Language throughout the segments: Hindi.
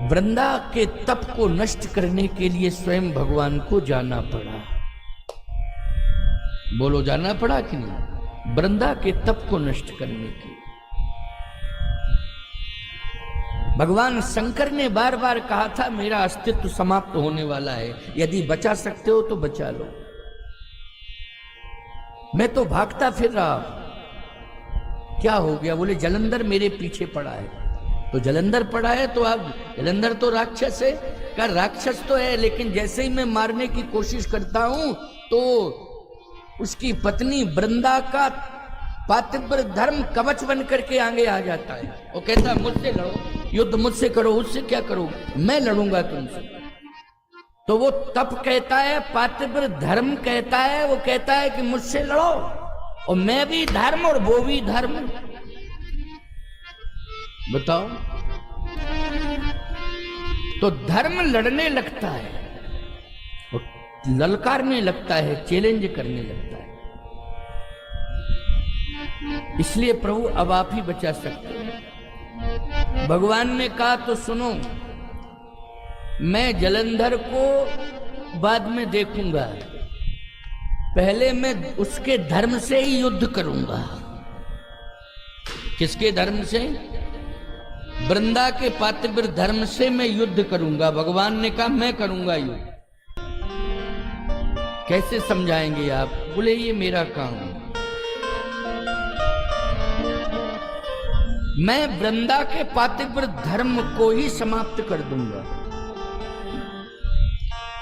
वृंदा के तप को नष्ट करने के लिए स्वयं भगवान को जाना पड़ा। बोलो, जाना पड़ा कि नहीं? वृंदा के तप को नष्ट करने के भगवान शंकर ने बार बार कहा था मेरा अस्तित्व समाप्त होने वाला है, यदि बचा सकते हो तो बचा लो। मैं तो भागता फिर रहा, क्या हो गया? बोले जलंधर मेरे पीछे पड़ा है। तो जलंधर पड़ा है तो अब जलंधर तो राक्षस है। क्या राक्षस तो है, लेकिन जैसे ही मैं मारने की कोशिश करता हूं तो उसकी पत्नी वृंदा का पातिव्र धर्म कवच बन करके आगे आ जाता है। वो कहता है मुझसे लड़ो, युद्ध मुझसे करो, उससे क्या करो, मैं लड़ूंगा तुमसे। तो वो तप कहता है, पातिव्र धर्म कहता है, वो कहता है कि मुझसे लड़ो और मैं भी धर्म और वो भी धर्म। बताओ, तो धर्म लड़ने लगता है, ललकारने लगता है, चैलेंज करने लगता है। इसलिए प्रभु अब आप ही बचा सकते हैं। भगवान ने कहा तो सुनो, मैं जलंधर को बाद में देखूंगा, पहले मैं उसके धर्म से ही युद्ध करूंगा। किसके धर्म से? वृंदा के पातिव्र धर्म से मैं युद्ध करूंगा। भगवान ने कहा मैं करूंगा युद्ध। कैसे समझाएंगे आप? बोले ये मेरा काम है, मैं वृंदा के पातिव्र धर्म को ही समाप्त कर दूंगा।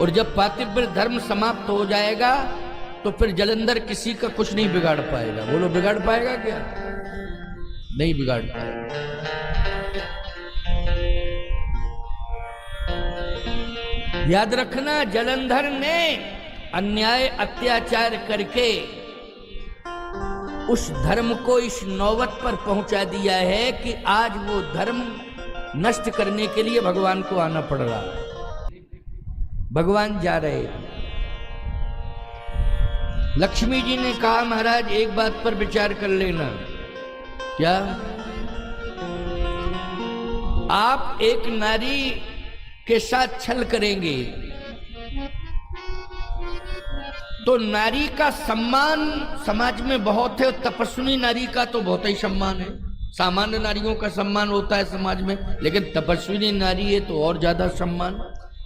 और जब पातिव्र धर्म समाप्त हो जाएगा तो फिर जलंधर किसी का कुछ नहीं बिगाड़ पाएगा। बोलो, बिगाड़ पाएगा क्या? नहीं बिगाड़ पाएगा। याद रखना, जलंधर ने अन्याय अत्याचार करके उस धर्म को इस नौबत पर पहुंचा दिया है कि आज वो धर्म नष्ट करने के लिए भगवान को आना पड़ रहा है। भगवान जा रहे। लक्ष्मी जी ने कहा महाराज एक बात पर विचार कर लेना। क्या? आप एक नारी के साथ छल करेंगे तो नारी का सम्मान समाज में बहुत है, तपस्विनी नारी का तो बहुत ही सम्मान है। सामान्य नारियों का सम्मान होता है समाज में, लेकिन तपस्विनी नारी है तो और ज्यादा सम्मान।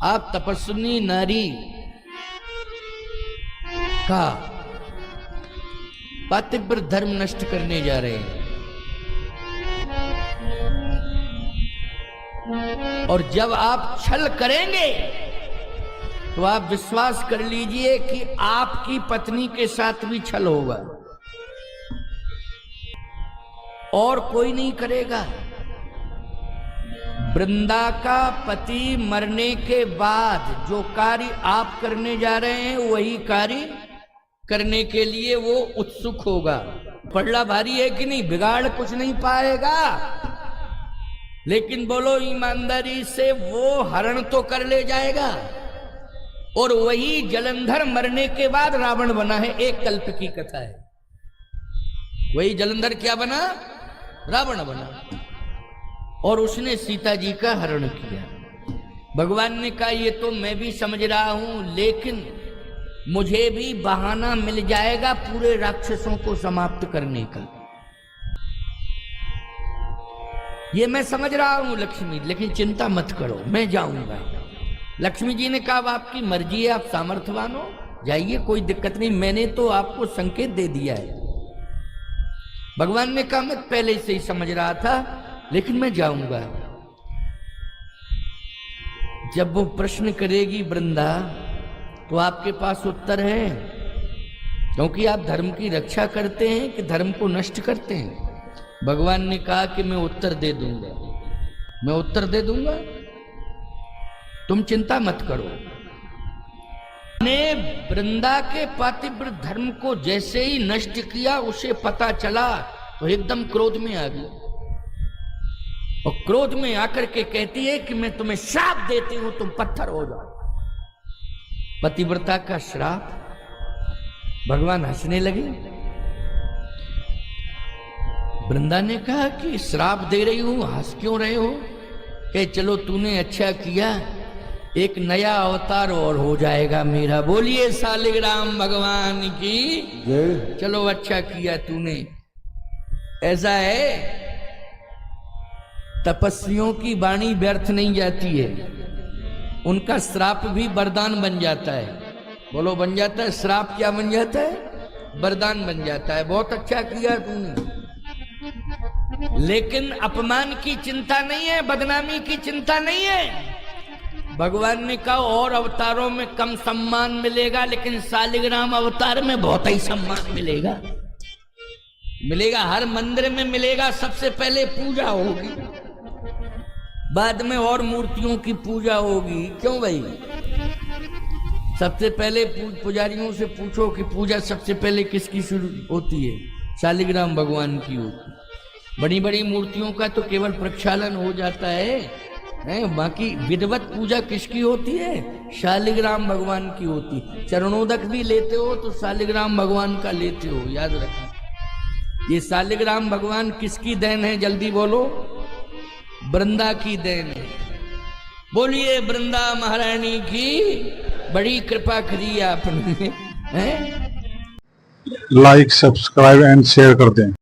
आप तपस्विनी नारी का पातिव्र धर्म नष्ट करने जा रहे हैं। और जब आप छल करेंगे तो आप विश्वास कर लीजिए कि आपकी पत्नी के साथ भी छल होगा और कोई नहीं करेगा। वृंदा का पति मरने के बाद जो कार्य आप करने जा रहे हैं वही कार्य करने के लिए वो उत्सुक होगा। पड़ला भारी है कि नहीं? बिगाड़ कुछ नहीं पाएगा, लेकिन बोलो ईमानदारी से वो हरण तो कर ले जाएगा। और वही जलंधर मरने के बाद रावण बना है। एक कल्प की कथा है। वही जलंधर क्या बना? रावण बना, और उसने सीता जी का हरण किया। भगवान ने कहा ये तो मैं भी समझ रहा हूं, लेकिन मुझे भी बहाना मिल जाएगा पूरे राक्षसों को समाप्त करने का। ये मैं समझ रहा हूं लक्ष्मी, लेकिन चिंता मत करो, मैं जाऊंगा। लक्ष्मी जी ने कहा आपकी मर्जी है, आप सामर्थ्यवान हो, जाइए, कोई दिक्कत नहीं, मैंने तो आपको संकेत दे दिया है। भगवान ने कहा मैं पहले से ही समझ रहा था, लेकिन मैं जाऊंगा। जब वो प्रश्न करेगी वृंदा तो आपके पास उत्तर है, क्योंकि आप धर्म की रक्षा करते हैं कि धर्म को नष्ट करते हैं। भगवान ने कहा कि मैं उत्तर दे दूंगा, मैं उत्तर दे दूंगा, तुम चिंता मत करो। ने वृंदा के पातिव्र धर्म को जैसे ही नष्ट किया, उसे पता चला तो एकदम क्रोध में आ गया, और क्रोध में आकर के कहती है कि मैं तुम्हें श्राप देती हूं, तुम पत्थर हो जाओ। पतिव्रता का श्राप। भगवान हंसने लगे। वृंदा ने कहा कि श्राप दे रही हूं, हंस क्यों रहे हो? कि चलो तूने अच्छा किया, एक नया अवतार और हो जाएगा मेरा। बोलिए शालिग्राम भगवान की जय। चलो अच्छा किया तूने। ऐसा है, तपस्वियों की वाणी व्यर्थ नहीं जाती है, उनका श्राप भी वरदान बन जाता है। बोलो बन जाता है, श्राप क्या बन जाता है? वरदान बन जाता है। बहुत अच्छा किया तूने, लेकिन अपमान की चिंता नहीं है, बदनामी की चिंता नहीं है। भगवान ने कहा और अवतारों में कम सम्मान मिलेगा, लेकिन शालिग्राम अवतार में बहुत ही सम्मान मिलेगा। मिलेगा, हर मंदिर में मिलेगा। सबसे पहले पूजा होगी, बाद में और मूर्तियों की पूजा होगी। क्यों भाई? सबसे पहले पुजारियों से पूछो कि पूजा सबसे पहले किसकी शुरू होती है? शालिग्राम भगवान की होती है। बड़ी बड़ी मूर्तियों का तो केवल प्रक्षालन हो जाता है, बाकी विधिवत पूजा किसकी होती है? शालिग्राम भगवान की होती। चरणोदक भी लेते हो तो शालिग्राम भगवान का लेते हो, याद रखना। ये शालिग्राम भगवान किसकी देन है? जल्दी बोलो। वृंदा की देन है। बोलिए वृंदा महारानी की, बड़ी कृपा करी आपने। लाइक, सब्सक्राइब एंड शेयर कर दें।